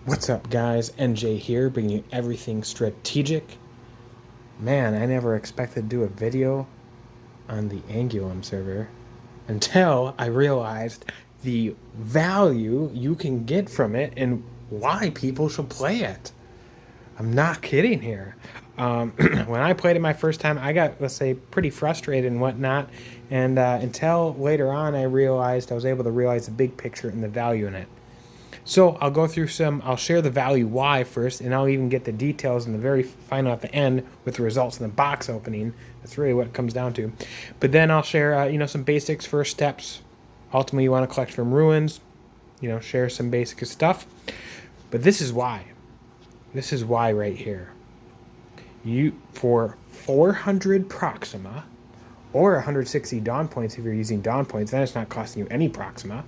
What's up, guys? NJ here, bringing you everything strategic. Man, I never expected to do a video on the Angulum server until I realized the value you can get from it and why people should play it. I'm not kidding here. When I played it my first time, I got, let's say, pretty frustrated and whatnot. And until later on, I was able to realize the big picture and the value in it. So I'll go through I'll share the value why first, and I'll even get the details in the very final at the end with the results in the box opening. That's really what it comes down to. But then I'll share, some basics, first steps. Ultimately, you want to collect from ruins, share some basic stuff. But this is why. This is why right here. For 400 Proxima, or 160 Dawn points if you're using Dawn points, then it's not costing you any Proxima.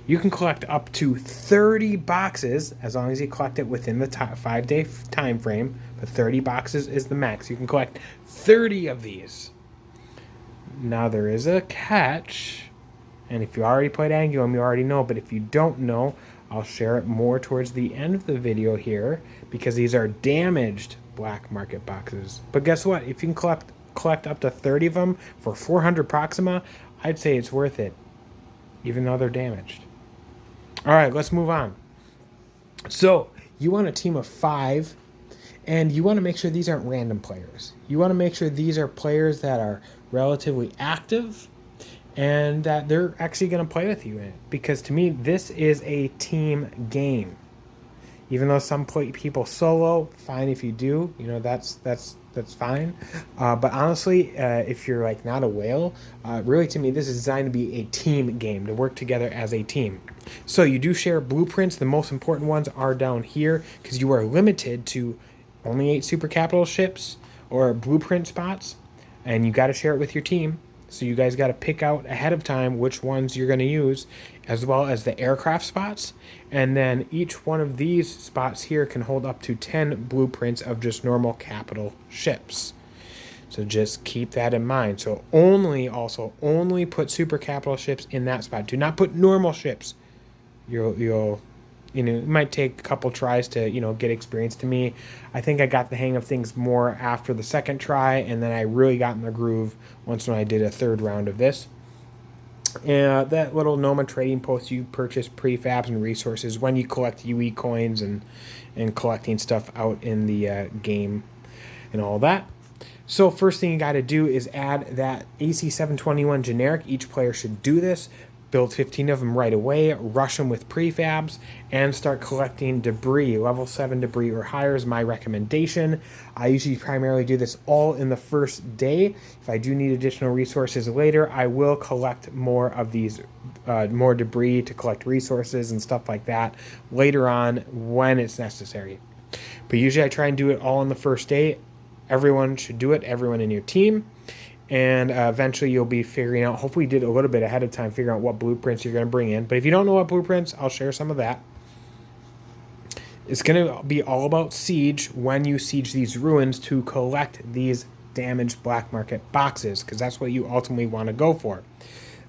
You can collect up to 30 boxes as long as you collect it within the 5-day time frame. But 30 boxes is the max. You can collect 30 of these. Now there is a catch, and if you already played Angulum, you already know. But if you don't know, I'll share it more towards the end of the video here because these are damaged black market boxes. But guess what? If you can collect up to 30 of them for 400 Proxima, I'd say it's worth it, even though they're damaged. All right, let's move on. So you want a team of 5, and you want to make sure these aren't random players. You want to make sure these are players that are relatively active and that they're actually going to play with you in it. Because to me, this is a team game. Even though some people solo, fine if you do. That's fine. But honestly, if you're like not a whale, really to me, this is designed to be a team game, to work together as a team. So you do share blueprints. The most important ones are down here because you are limited to only 8 super capital ships or blueprint spots, and you got to share it with your team. So you guys got to pick out ahead of time which ones you're going to use, as well as the aircraft spots. And then each one of these spots here can hold up to 10 blueprints of just normal capital ships. So just keep that in mind. So only put super capital ships in that spot. Do not put normal ships. It might take a couple tries to, get experience. To me, I think I got the hang of things more after the second try, and then I really got in the groove once when I did a third round of this. That little Noma trading post, you purchase prefabs and resources when you collect UE coins and collecting stuff out in the game and all that. So first thing you got to do is add that AC721 generic. Each player should do this. Build 15 of them right away, rush them with prefabs, and start collecting debris. Level 7 debris or higher is my recommendation. I usually primarily do this all in the first day. If I do need additional resources later, I will collect more of these, more debris to collect resources and stuff like that later on when it's necessary. But usually I try and do it all in the first day. Everyone should do it, everyone in your team. And eventually you'll be figuring out, hopefully you did a little bit ahead of time, figuring out what blueprints you're going to bring in. But if you don't know what blueprints, I'll share some of that. It's going to be all about siege when you siege these ruins to collect these damaged black market boxes, because that's what you ultimately want to go for.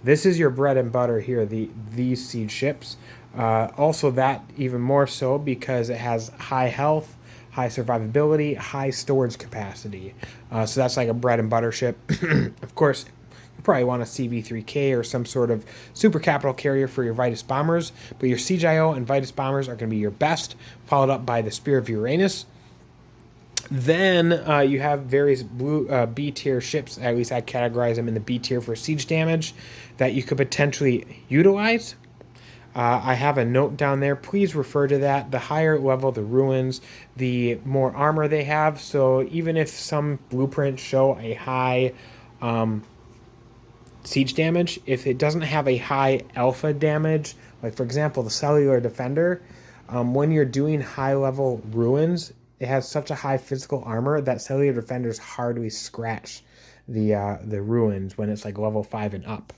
This is your bread and butter here, these siege ships. Also that even more so because it has high health, high survivability, high storage capacity. So that's like a bread and butter ship. Of course, you probably want a CV3K or some sort of super capital carrier for your Vitus bombers, but your Siege IO and Vitus bombers are going to be your best, followed up by the Spear of Uranus. Then you have various B tier ships, at least I categorize them in the B tier for siege damage, that you could potentially utilize. I have a note down there. Please refer to that. The higher level the ruins, the more armor they have. So even if some blueprints show a high siege damage, if it doesn't have a high alpha damage, like for example the cellular defender, when you're doing high level ruins, it has such a high physical armor that cellular defenders hardly scratch the ruins when it's like level 5 and up.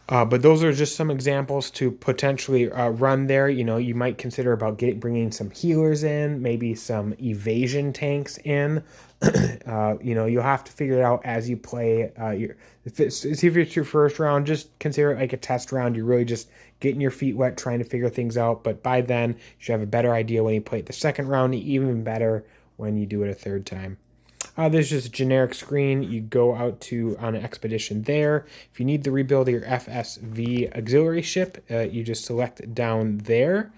But those are just some examples to potentially run there. You know, you might consider about bringing some healers in, maybe some evasion tanks in. You know, you'll have to figure it out as you play. If it's your first round, just consider it like a test round. You're really just getting your feet wet, trying to figure things out. But by then, you should have a better idea when you play it the second round, even better when you do it a third time. There's just a generic screen. You go out to on an expedition there. If you need the rebuild of your FSV auxiliary ship, you just select down there.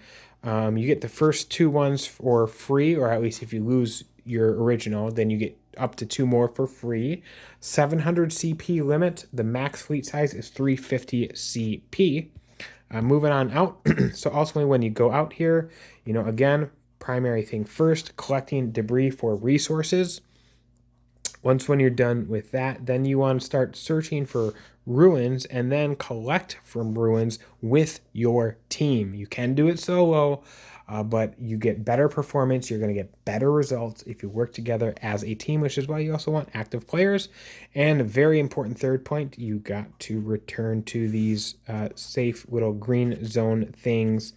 You get the first 2 ones for free, or at least if you lose your original, then you get up to 2 more for free. 700 CP limit. The max fleet size is 350 CP. Moving on out. So ultimately, when you go out here, you know, again, primary thing first, collecting debris for resources. Once when you're done with that, then you want to start searching for ruins and then collect from ruins with your team. You can do it solo, but you get better performance. You're going to get better results if you work together as a team, which is why you also want active players. And a very important third point, you got to return to these safe little green zone things.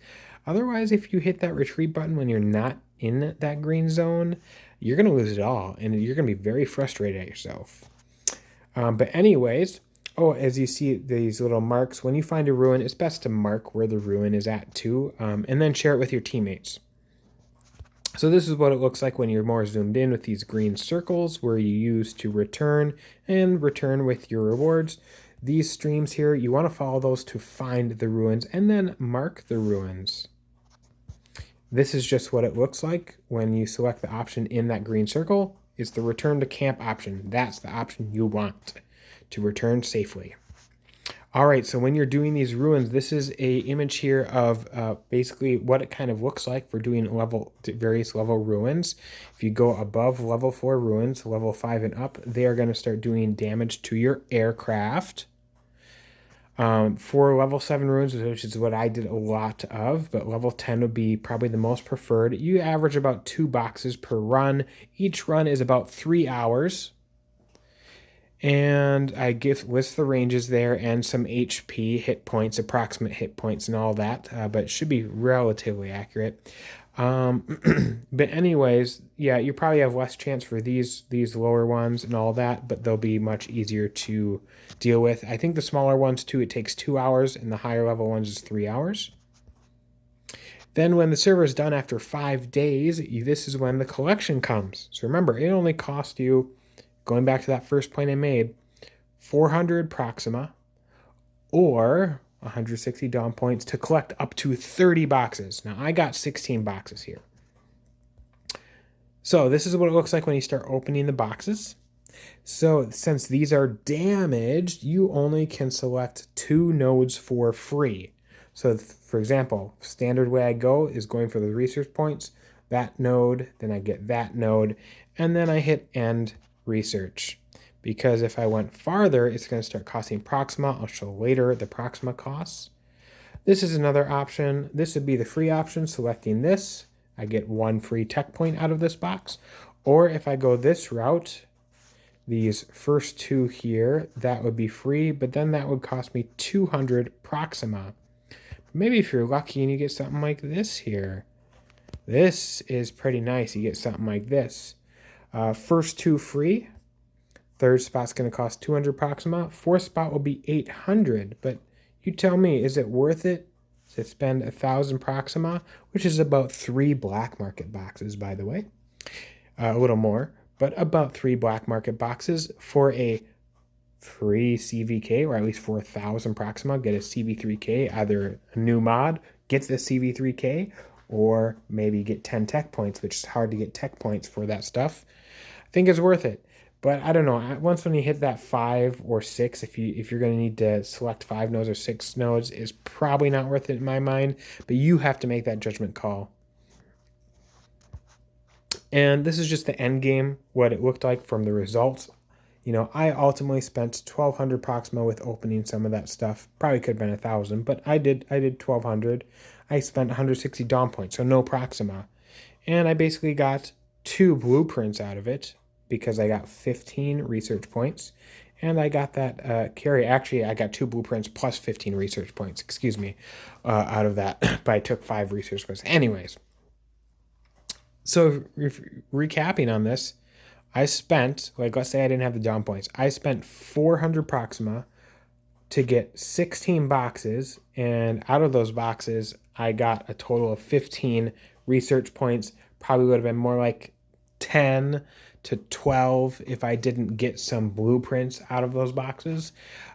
Otherwise, if you hit that retreat button when you're not in that green zone, you're going to lose it all, and you're going to be very frustrated at yourself. But anyways, as you see these little marks, when you find a ruin, it's best to mark where the ruin is at too, and then share it with your teammates. So this is what it looks like when you're more zoomed in with these green circles where you use to return and return with your rewards. These streams here, you want to follow those to find the ruins and then mark the ruins. This is just what it looks like when you select the option in that green circle. It's the return to camp option. That's the option you want to return safely. All right, so when you're doing these ruins, this is a image here of basically what it kind of looks like for doing various level ruins. If you go above level 4 ruins, level 5 and up, they are going to start doing damage to your aircraft. For level 7 ruins, which is what I did a lot of, but level 10 would be probably the most preferred. You average about 2 boxes per run. Each run is about 3 hours. And I list the ranges there and some HP, hit points, approximate hit points, and all that, but it should be relatively accurate. But anyways, yeah, you probably have less chance for these lower ones and all that, but they'll be much easier to deal with. I think the smaller ones too, it takes 2 hours, and the higher level ones is 3 hours. Then when the server is done after 5 days, this is when the collection comes. So remember, it only cost you, going back to that first point I made, 400 Proxima or 160 Dawn points to collect up to 30 boxes. Now, I got 16 boxes here. So this is what it looks like when you start opening the boxes. So since these are damaged, you only can select 2 nodes for free. So for example, standard way I go is going for the research points, that node, then I get that node, and then I hit end research. Because if I went farther, it's going to start costing Proxima. I'll show later the Proxima costs. This is another option. This would be the free option. Selecting this, I get 1 free tech point out of this box. Or if I go this route, these first 2 here, that would be free, but then that would cost me 200 Proxima. Maybe if you're lucky and you get something like this here. This is pretty nice. You get something like this. First 2 free. Third spot's going to cost 200 Proxima. Fourth spot will be 800. But you tell me, is it worth it to spend 1,000 Proxima, which is about 3 black market boxes, by the way. A little more, but about 3 black market boxes for a free CVK, or at least for 1,000 Proxima, get a CV3K, either a new mod, get the CV3K, or maybe get 10 tech points, which is hard to get tech points for that stuff. I think it's worth it. But I don't know. Once when you hit that 5 or 6, if you're going to need to select 5 nodes or 6 nodes, is probably not worth it in my mind. But you have to make that judgment call. And this is just the end game, what it looked like from the results. You know, I ultimately spent 1,200 Proxima with opening some of that stuff. Probably could have been 1,000, but I did 1,200. I spent 160 Dawn points, so no Proxima. And I basically got 2 blueprints out of it, because I got 15 research points And I got that carry. Actually, I got 2 blueprints plus 15 research points, excuse me, out of that. But I took 5 research points. Anyways, so recapping on this, I spent, like, let's say I didn't have the down points. I spent 400 Proxima to get 16 boxes. And out of those boxes, I got a total of 15 research points. Probably would have been more like 10 to 12 if I didn't get some blueprints out of those boxes.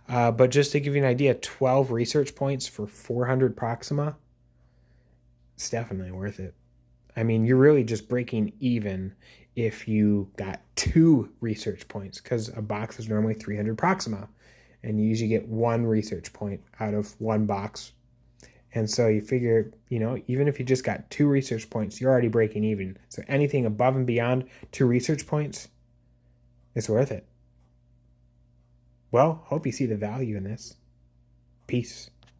But just to give you an idea, 12 research points for 400 Proxima, it's definitely worth it. I mean, you're really just breaking even if you got 2 research points, because a box is normally 300 Proxima, and you usually get 1 research point out of 1 box. And so you figure, even if you just got 2 research points, you're already breaking even. So anything above and beyond 2 research points, it's worth it. Well, hope you see the value in this. Peace.